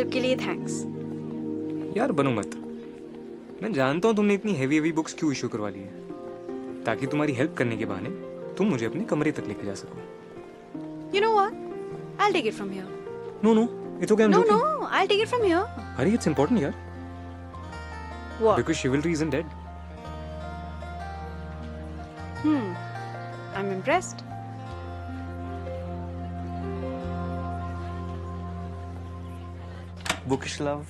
Help के लिए thanks. यार बनो मत, मैं जानता हूँ तुमने इतनी हेवी बुक्स क्यों इशू करवा ली है, ताकि तुम्हारी हेल्प करने के बहाने तुम मुझे अपने कमरे तक लेके जा सको। You know what? I'll take it from here. No, it's okay. I'm No, joking. no, I'll take it from here. Hari, it's important, yaar. What? Because chivalry isn't dead. I'm impressed. Bookish love.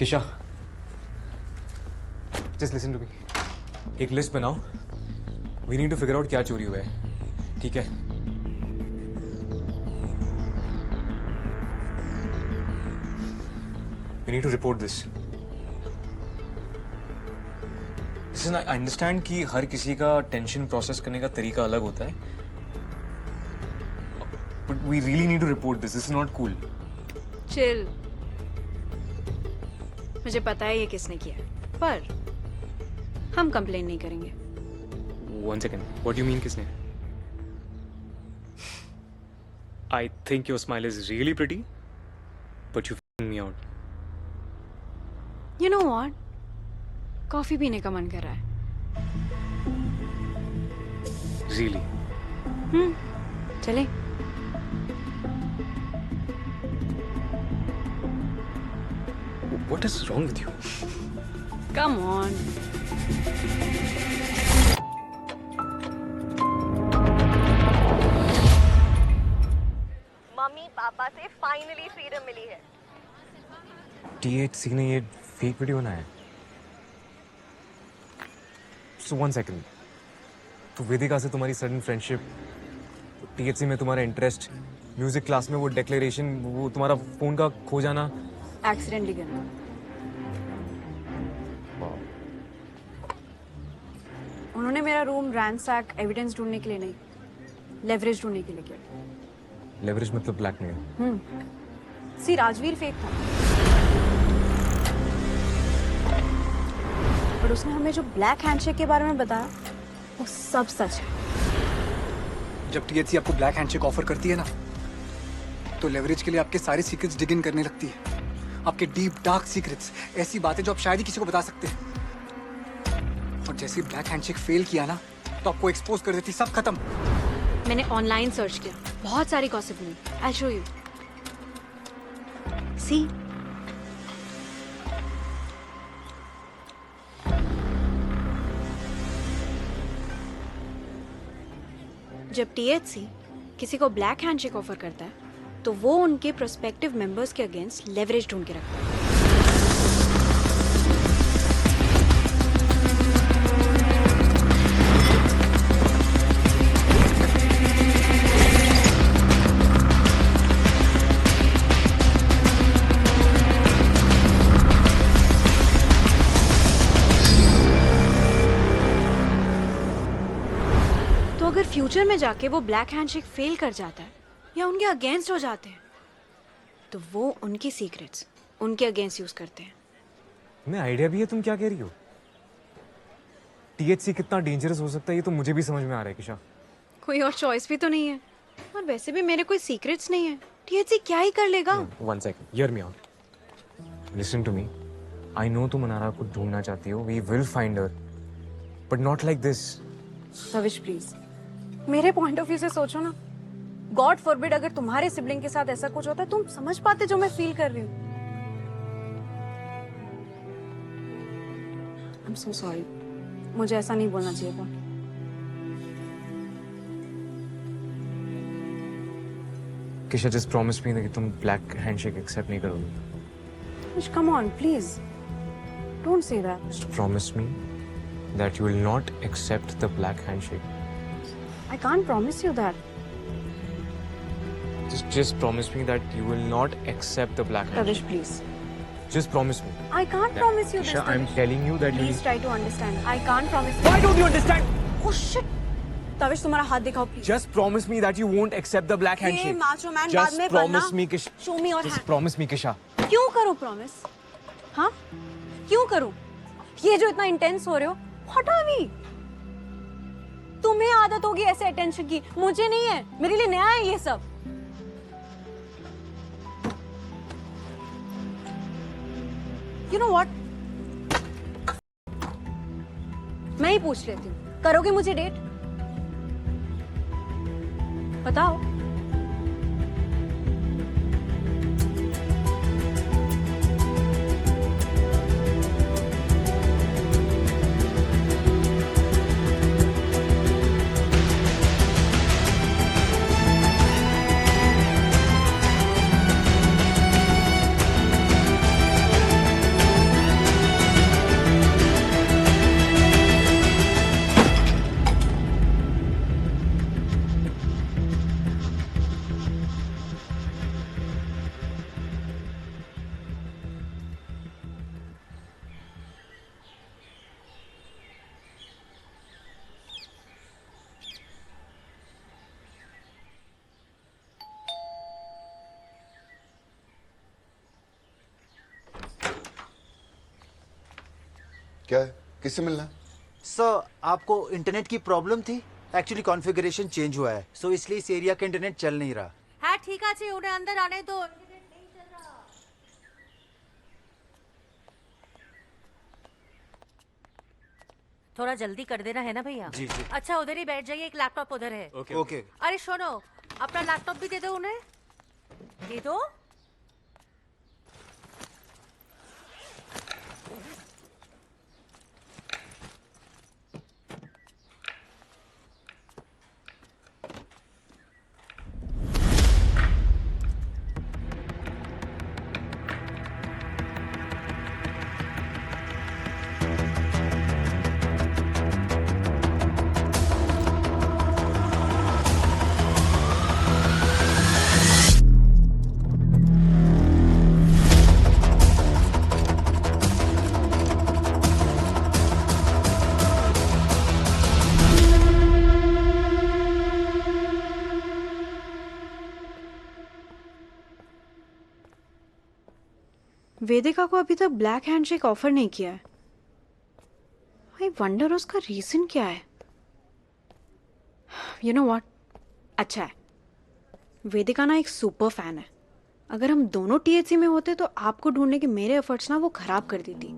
Kisha, just listen to me. एक list बनाओ. We need to figure out क्या चोरी हुआ है. ठीक है? We need to report this. Listen, I understand कि हर किसी का टेंशन प्रोसेस करने का तरीका अलग होता है. But we really need to report this. This is not cool. Chill. मुझे पता है ये किसने किया, पर हम कंप्लेन नहीं करेंगे। One second. What do you mean किसने? I think your smile is really pretty, but you're f***ing me out. You know what? Coffee पीने का मन कर रहा है। Really? चले। What is wrong with you? Come on. Mummy papa से finally freedom मिली है। THC ने ये फेक वीडियो बनाया है। So one second. तो वेदिका से तुम्हारी सडन फ्रेंडशिप, THC में तुम्हारा इंटरेस्ट, म्यूजिक क्लास में वो डिक्लेरेशन, वो तुम्हारा फोन का खो जाना। एक्सीडेंटली करना। उन्होंने मेरा रूम रैंसैक एविडेंस ढूंढने के लिए नहीं, लेवरेज ढूंढने के लिए किया। लेवरेज मतलब ब्लैकमेल। सी राजवीर फेक था, पर उसने हमें जो ब्लैक हैंडशेक के बारे में बताया वो सब सच है। जब THC आपको ब्लैक हैंडशेक ऑफर करती है ना, तो लेवरेज के लिए आपके सारे सीक्रेट्स डिग इन करने लगती है। आपके डीप डार्क सीक्रेट्स, ऐसी बातें जो आप शायद ही किसी को बता सकते हैं। और जैसे ब्लैक हैंडशेक फेल किया ना, तो आपको एक्सपोज कर देती, सब खत्म। मैंने ऑनलाइन सर्च किया, बहुत सारी गॉसिप मिली। I show you. सी जब THC किसी को ब्लैक हैंडशेक ऑफर करता है, तो वो उनके प्रोस्पेक्टिव मेंबर्स के अगेंस्ट लेवरेज ढूंढ के रखता है। तो अगर फ्यूचर में जाके वो ब्लैक हैंडशेक फेल कर जाता है या उनके अगेंस्ट हो जाते हैं, तो वो उनकी सीक्रेट्स उनके अगेंस्ट यूज करते हैं। तुम्हें आइडिया भी है तुम क्या कह रही हो? THC कितना डेंजरस हो सकता है ये तो मुझे भी समझ में आ रहा है किशा। कोई और चॉइस भी तो नहीं है, और वैसे भी मेरे कोई सीक्रेट्स नहीं है। THC क्या ही कर लेगा? One second, hear me out. Listen to me. I know तुम अनारा को ढूंढना चाहती हो. We will find her, but not like this. Savish please, मेरे पॉइंट ऑफ व्यू से सोचो ना। गॉड फॉरबिड अगर तुम्हारे सिबलिंग के साथ ऐसा कुछ होता, तुम समझ पाते जो मैं फील कर रही हूँ। I'm so sorry. मुझे ऐसा नहीं बोलना चाहिए था। Kisha, just promise me कि तुम black handshake accept नहीं करोगी. Come on, please. Don't say that. Just promise me that you will not accept the black handshake. I can't promise you that. Just promise me that you will not accept the black handshake. Tavish, please. Just promise me. I can't promise you Kisha, this. I'm Tavish. telling you that Please you. try to understand. I can't promise you. Why don't you understand? Oh shit. Tavish, तुम्हारा हाथ दिखाओ please. Just promise me that you won't accept the black handshake. ये macho man Just बाद में बनना. promise me, Kisha. Show me your Just hand. promise me, Kisha. क्यों करूँ promise? हाँ? क्यों करूँ? ये जो इतना इंटेंस हो रहे हो, what are we? तुम्हें आदत होगी ऐसे अटेंशन की, मुझे नहीं है, मेरे लिए नया है ये सब। You know what? मैं ही पूछ लेती हूँ, करोगे मुझे डेट? बताओ। क्या है, किससे मिलना है? सर आपको इंटरनेट की प्रॉब्लम थी। एक्चुअली कॉन्फ़िगरेशन चेंज हुआ है, सो इसलिए इस एरिया का इंटरनेट चल नहीं रहा। হ্যাঁ ঠিক আছে ওরে अंदर आने दो। थोड़ा जल्दी कर देना है ना भैया। जी जी अच्छा उधर ही बैठ जाइए, एक लैपटॉप उधर है। ओके। अरे सुनो, अपना लैपटॉप भी दे दो उन्हें, दे दो। वेदिका को अभी तक ब्लैक हैंडशेक ऑफर नहीं किया है। आई वंडर उसका रीजन क्या है। यू नो व्हाट, अच्छा है, वेदिका ना एक सुपर फैन है। अगर हम दोनों टीएचसी में होते तो आपको ढूंढने के मेरे एफर्ट्स ना वो खराब कर देती।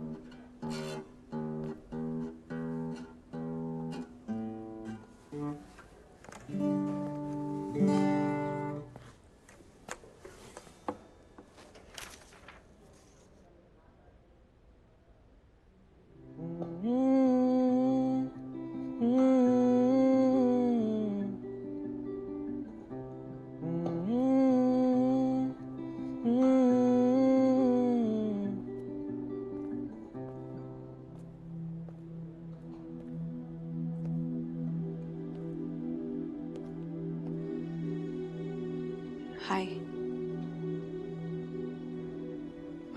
हाय।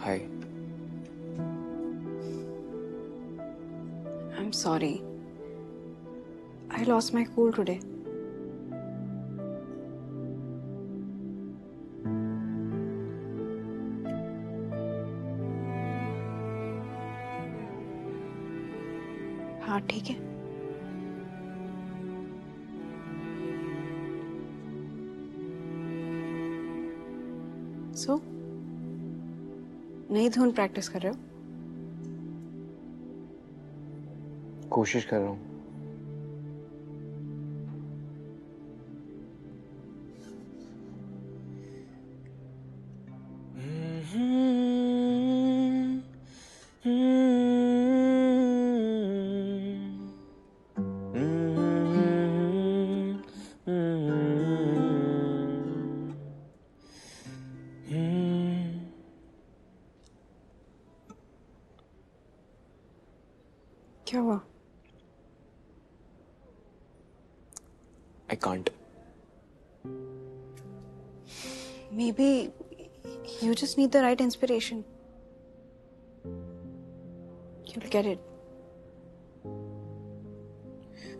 हाय। I'm sorry. I lost my cool today. हाँ ठीक है। So, नई धुन प्रैक्टिस कर रहे हो? कोशिश कर रहा हूँ। क्या हुआ? I can't. Maybe you just need the right inspiration. You'll get it.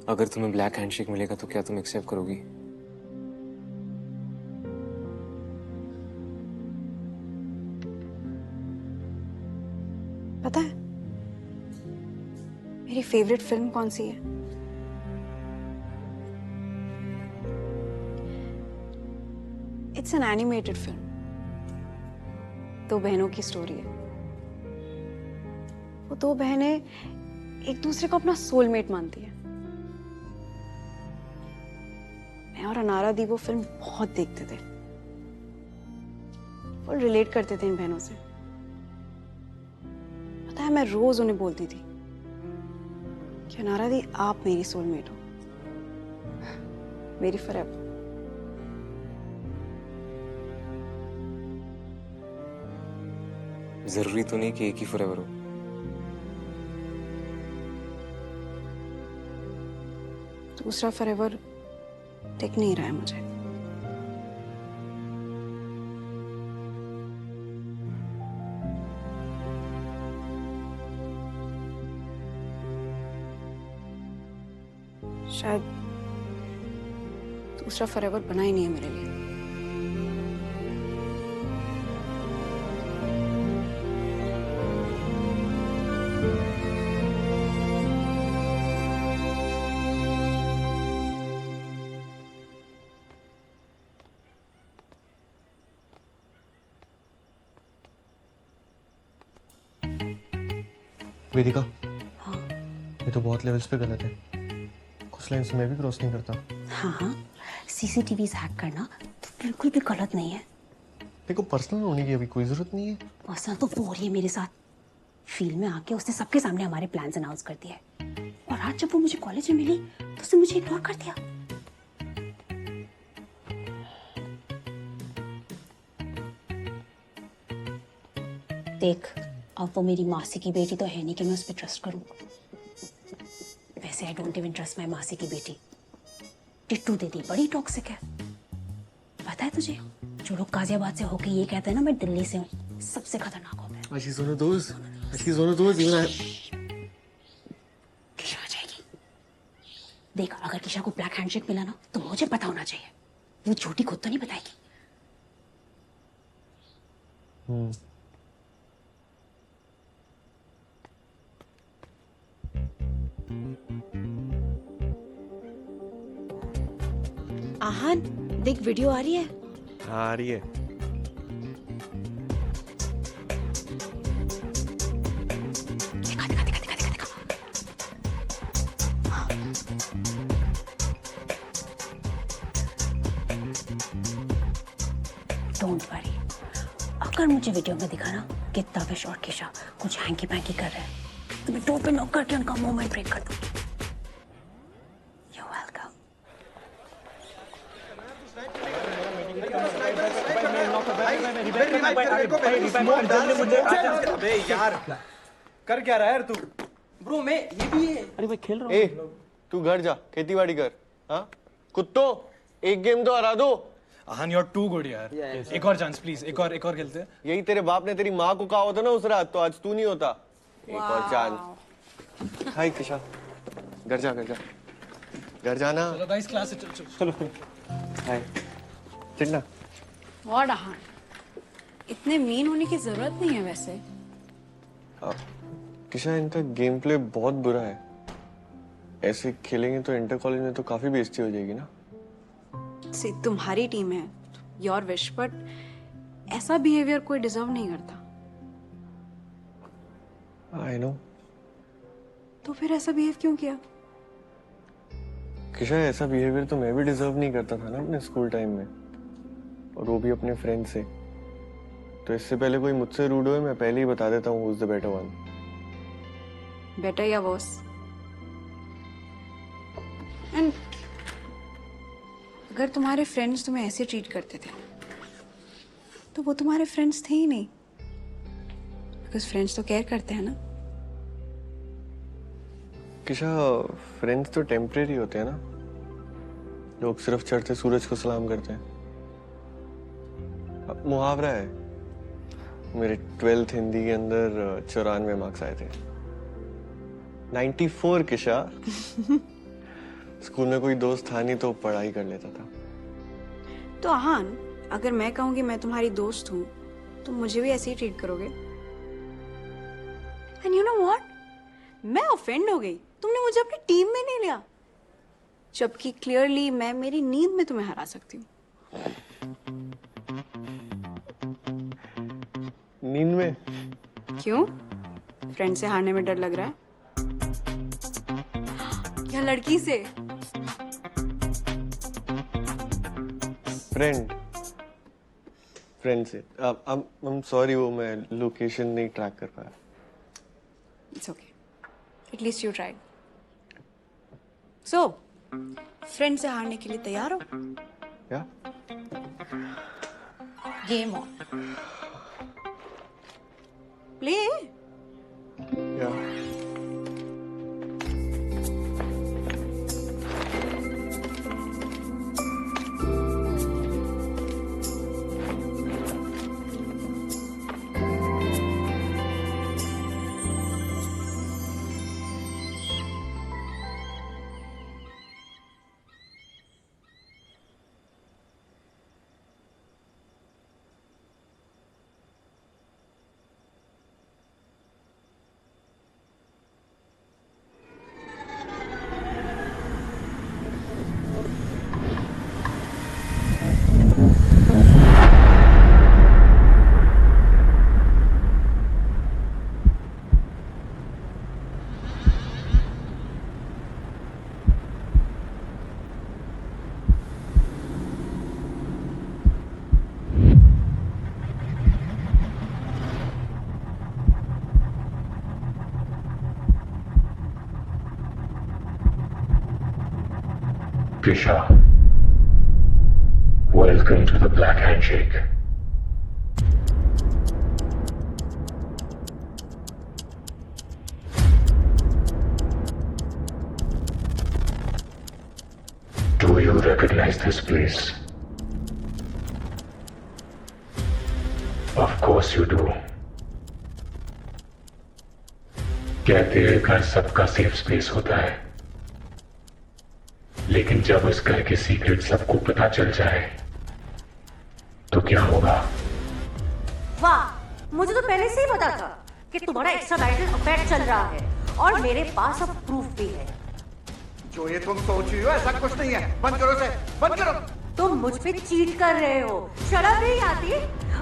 अगर तुम्हें ब्लैक हैंडशेक मिलेगा तो क्या तुम एक्सेप्ट करोगी? पता है मेरी फेवरेट फिल्म कौन सी है? It's an animated film. दो बहनों की स्टोरी है। वो दो बहनें एक दूसरे को अपना सोलमेट मानती है। मैं और अनारा दी वो फिल्म बहुत देखते थे, वो रिलेट करते थे इन बहनों से। पता है, मैं रोज उन्हें बोलती थी कि अनारा दी, आप मेरी सोलमेट हो, मेरी फॉरएवर। जरूरी तो नहीं कि एक ही फॉरएवर हो। दूसरा फॉरएवर दिख नहीं रहा है मुझे। शायद दूसरा फॉरएवर बना ही नहीं है मेरे लिए। वेदिका, हाँ ये तो बहुत लेवल्स पे गलत है। कुछ लाइन्स मैं भी क्रॉस नहीं करता। हाँ हाँ, सीसीटीवी हैक करना तो बिल्कुल भी गलत नहीं है। देखो, पर्सनल होने की अभी कोई जरूरत नहीं है। पर्सनल तो वो हो रही है मेरे साथ। फील्ड में आके उसने सबके सामने हमारे प्लान्स अनाउंस कर दिए, और आज जब वो मुझे कॉलेज में मिली तो उसने मुझे इग्नोर कर दिया। देख, अब वो मेरी मासी की बेटी तो है नहीं कि मैं उस पर ट्रस्ट करूं। वैसे I don't even trust my मासी की बेटी। टिट्टू दीदी बड़ी टॉक्सिक है। पता है तुझे, जो लोग गाजियाबाद से होके ये कहते हैं ना मैं दिल्ली से हूँ, सबसे खतरनाक होते हैं। She's one of those. She's one of those. Even I. Kisha आ जाएगी। देख, अगर किशा को ब्लैक हैंडशेक मिला ना तो मुझे पता होना चाहिए। वो झूठी खुद तो नहीं बताएगी। आहान, देख वीडियो आ रही है। हाँ, आ रही है। दिखा दिखा दिखा दिखा दिखा दिखा। डोंट वरी, अगर मुझे वीडियो में दिखा ना कि तविश और किशा कुछ हैंकी पैंकी कर रहे हैं तो मैं डोर पे नॉक करके उनका मोमेंट ब्रेक कर दूंगी। You're welcome. अबे यार, कर क्या रहा है यार तू? ब्रो मैं ये भी है। अरे मैं खेल रहा हूँ। ए, तू घर जा, खेतीबाड़ी कर। हाँ, कुत्तो, एक गेम तो हरा दो। आहान, यू आर टू गुड यार। एक और चांस प्लीज, एक और खेलते हैं। यही तेरे बाप ने तेरी माँ को कहा होता ना उस रात, तो आज तू नहीं होता। एक और चांस। हाय किशा, घर जा, घर जा, घर जाना। चलो गाइस, क्लास से चलो। हाय, चिढ़ना। व्हाट आहान, इतने मीन होने की जरूरत नहीं है वैसे। किशा, इनका गेम प्ले बहुत बुरा है। ऐसे खेलेंगे तो इंटर कॉलेज में तो काफी बेइज्जती हो जाएगी ना। से तुम्हारी टीम है, योर विश, बट ऐसा बिहेवियर कोई डिजर्व नहीं करता। I know. तो फिर ऐसा बिहेव क्यों किया? किशा, ऐसा बिहेवियर तो मैं भी डिजर्व नहीं करता था ना अपने स्कूल टाइम में, और वो भी अपने फ्रेंड से। तो इससे पहले कोई मुझसे रूड हो, मैं पहले ही बता देता हूँ who is the better one. Better या वर्स? एंड अगर तुम्हारे फ्रेंड्स तुम्हें ऐसे ट्रीट करते थे तो वो तुम्हारे फ्रेंड्स थे ही नहीं, बिकॉज फ्रेंड्स तो केयर करते हैं ना। किशा, फ्रेंड्स तो टेम्परेरी होते हैं ना। लोग सिर्फ चढ़ते सूरज को सलाम करते हैं। अब मुहावरा है, मेरे 12th हिंदी के अंदर 94 मार्क्स आए थे। 94 किशा। स्कूल में कोई दोस्त था नहीं तो पढ़ाई कर लेता था। तो आहान, अगर मैं कहूंगी मैं तुम्हारी दोस्त हूं तो मुझे भी ऐसे ही ट्रीट करोगे? एंड यू नो व्हाट, मैं ऑफेंड हो गई। तुमने मुझे अपनी टीम में नहीं लिया, जबकि क्लियरली मैं मेरी नींद में तुम्हें हरा सकती हूँ। नींद में। क्यों? फ्रेंड से हारने में डर लग रहा है या लड़की से? फ्रेंड से। I'm sorry, वो मैं लोकेशन नहीं ट्रैक कर पाया। It's okay. At least you tried. So, friend से हारने के लिए तैयार हो? क्या? Game on. प्ले। या। Krisha, welcome to the Black Handshake. Do you recognize this place? Of course you do. कहते हैं घर सबका सेफ स्पेस होता है, लेकिन जब उस घर के सीक्रेट सबको पता चल जाए तो क्या होगा? वाह, मुझे तो पहले से ही पता था कि तुम्हारा एक्स्ट्रामैरिटल अफेयर चल रहा है और मेरे पास अब प्रूफ भी है। जो ये तुम सोच रही हो ऐसा कुछ नहीं है। बंद करो इसे, बंद करो। तुम मुझ पे चीट कर रहे हो, शर्म नहीं आती?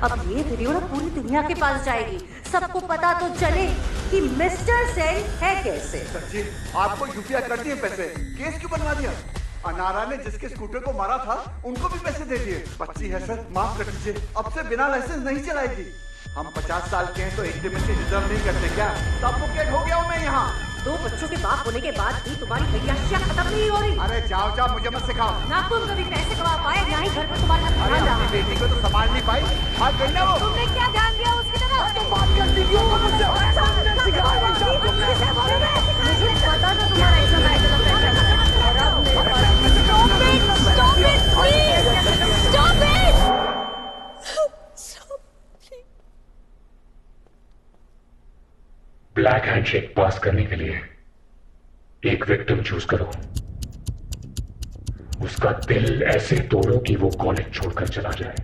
अब ये वीडियो ना पूरी दुनिया के पास जाएगी, सबको पता तो चले कि मिस्टर सेन है कैसे। सच्ची आपको यूपीआई कर दिए पैसे, केस क्यों बनवा दिया? अनारा ने जिसके स्कूटर को मारा था उनको भी पैसे दे दिए। बच्ची है सर, माफ कर दीजिए, अब से बिना लाइसेंस नहीं चलाएगी। हम 50 साल के हैं तो इंडिपेंडेंस डिजर्व नहीं करते क्या? सफोकेट हो गया हूँ मैं यहाँ। 2 बच्चों के बाप होने के बाद भी तुम्हारी भैयाशिया खत्म नहीं हो रही। अरे जाओ जाओ, मुझे मत सिखाओ ना। तुम कभी पैसे कमा पाए, ना ही घर पर तुम्हारे साथ अरे ध्यान रहा। अपनी बेटी को तो संभाल नहीं पाई, भाग गई ना वो। तुमने क्या ध्यान दिया उसकी तरफ? तुम बात करती क्यों हो मुझसे? मुझे पता था तुम्हारा एक्स्ट्रामैरिटल अफेयर चल रहा है और अब मेरे पास Stop it, please! Stop it! Black handshake pass करने के लिए एक विक्टिम चूज करो। उसका दिल ऐसे तोड़ो कि वो कॉलेज छोड़कर चला जाए,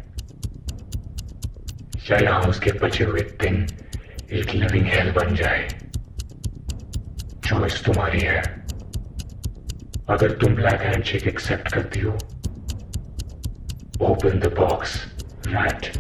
या यहां उसके बचे हुए दिन एक लिविंग हेल बन जाए। चॉइस तुम्हारी है। अगर तुम ब्लैक हैंडशेक एक्सेप्ट करती हो, ओपन द बॉक्स राइट।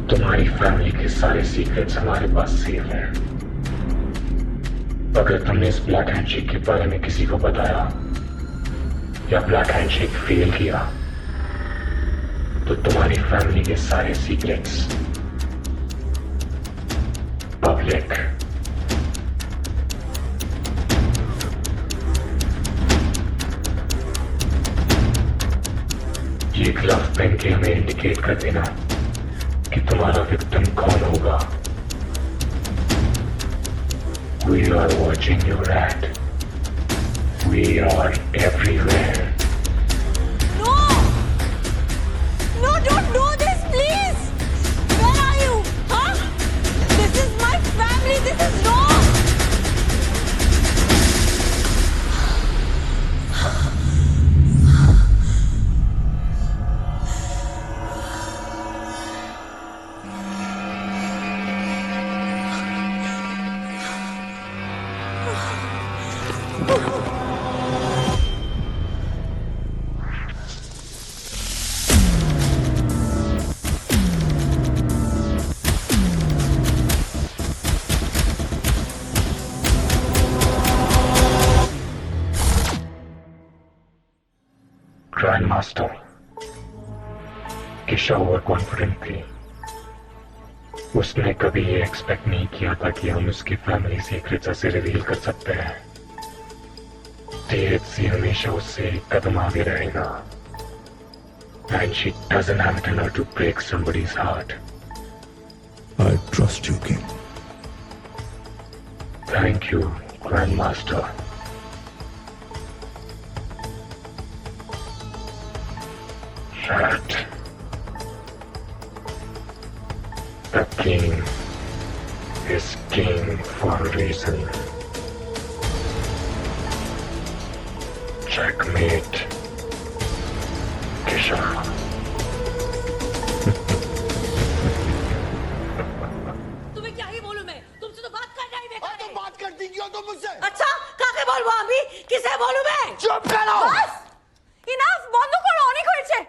तुम्हारी फैमिली के सारे सीक्रेट्स हमारे पास सेफ हैं। अगर तुमने इस ब्लैक हैंडशेक के बारे में किसी को बताया या ब्लैक हैंडशेक फेल किया तो तुम्हारी फैमिली के सारे सीक्रेट्स पब्लिक। ये ग्लव पहन के हमें इंडिकेट कर देना कि तुम्हारा विक्टिम कौन होगा। We are watching you, rat. We They are everywhere. No! No, don't do this, please! Where are you? Huh? This is my family. This is wrong! Grandmaster. Kisha over confident थी. उसने कभी ये एक्सपेक्ट नहीं किया था कि हम उसकी फैमिली सीक्रेट्स ऐसे रिवील कर सकते हैं. THC हमेशा उससे एक कदम आगे रहेगा. And she doesn't have it in her to break somebody's heart. I trust you, King. Thank you, Grandmaster. Rat. The king is king for a reason. Checkmate. Kisha. तुम्हें क्या ही बोलूं मैं? तुमसे तो बात करना ही बेकार है। बात करती क्यों तुम मुझसे? अच्छा, काके बोलबो আমি? কিসে बोलूं मैं? चुप करो। बस! इनफ बंद करो অনেক হয়েছে।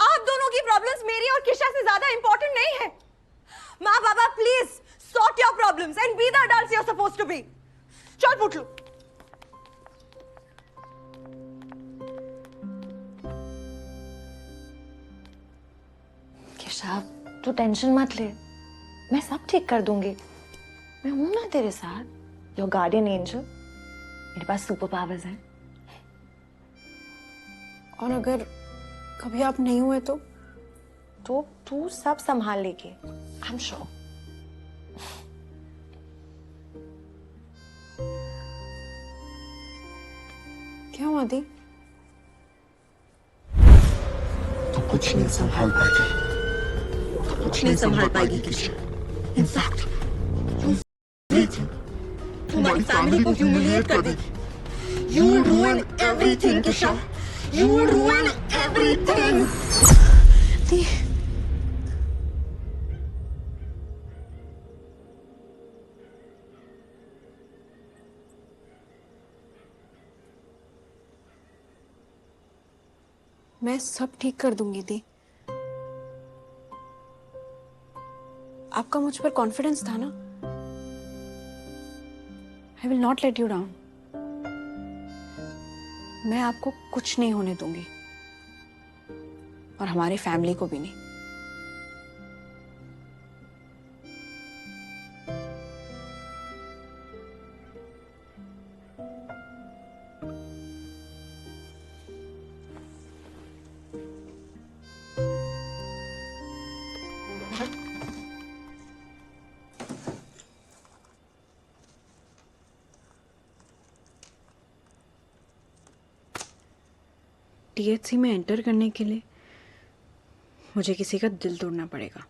आप दोनों की प्रॉब्लम्स मेरी और किशा से ज्यादा इंपॉर्टेंट नहीं है। माँ बाबा please sort your problems and be the adults you are supposed to be. चल पुटलू। किशा तू टेंशन मत ले, मैं सब ठीक कर दूंगी। मैं हूं ना तेरे साथ, योर गार्डियन एंजल। मेरे पास सुपर पावर्स हैं। और अगर कभी आप नहीं हुए तो तू सब संभाल लेगी, आई एम श्योर। क्या हुआ दी? तू कुछ नहीं संभाल पाएगी. कुछ नहीं संभाल पाएगी किशा। इनफैक्ट तुम्हारी फैमिली को ह्यूमिलिएट कर देगी। You will रूइन everything Kisha. You will रूइन everything. मैं सब ठीक कर दूंगी दी। आपका मुझ पर कॉन्फिडेंस था ना। I will not let you down. मैं आपको कुछ नहीं होने दूंगी और हमारी फैमिली को भी नहीं। THC में एंटर करने के लिए मुझे किसी का दिल तोड़ना पड़ेगा।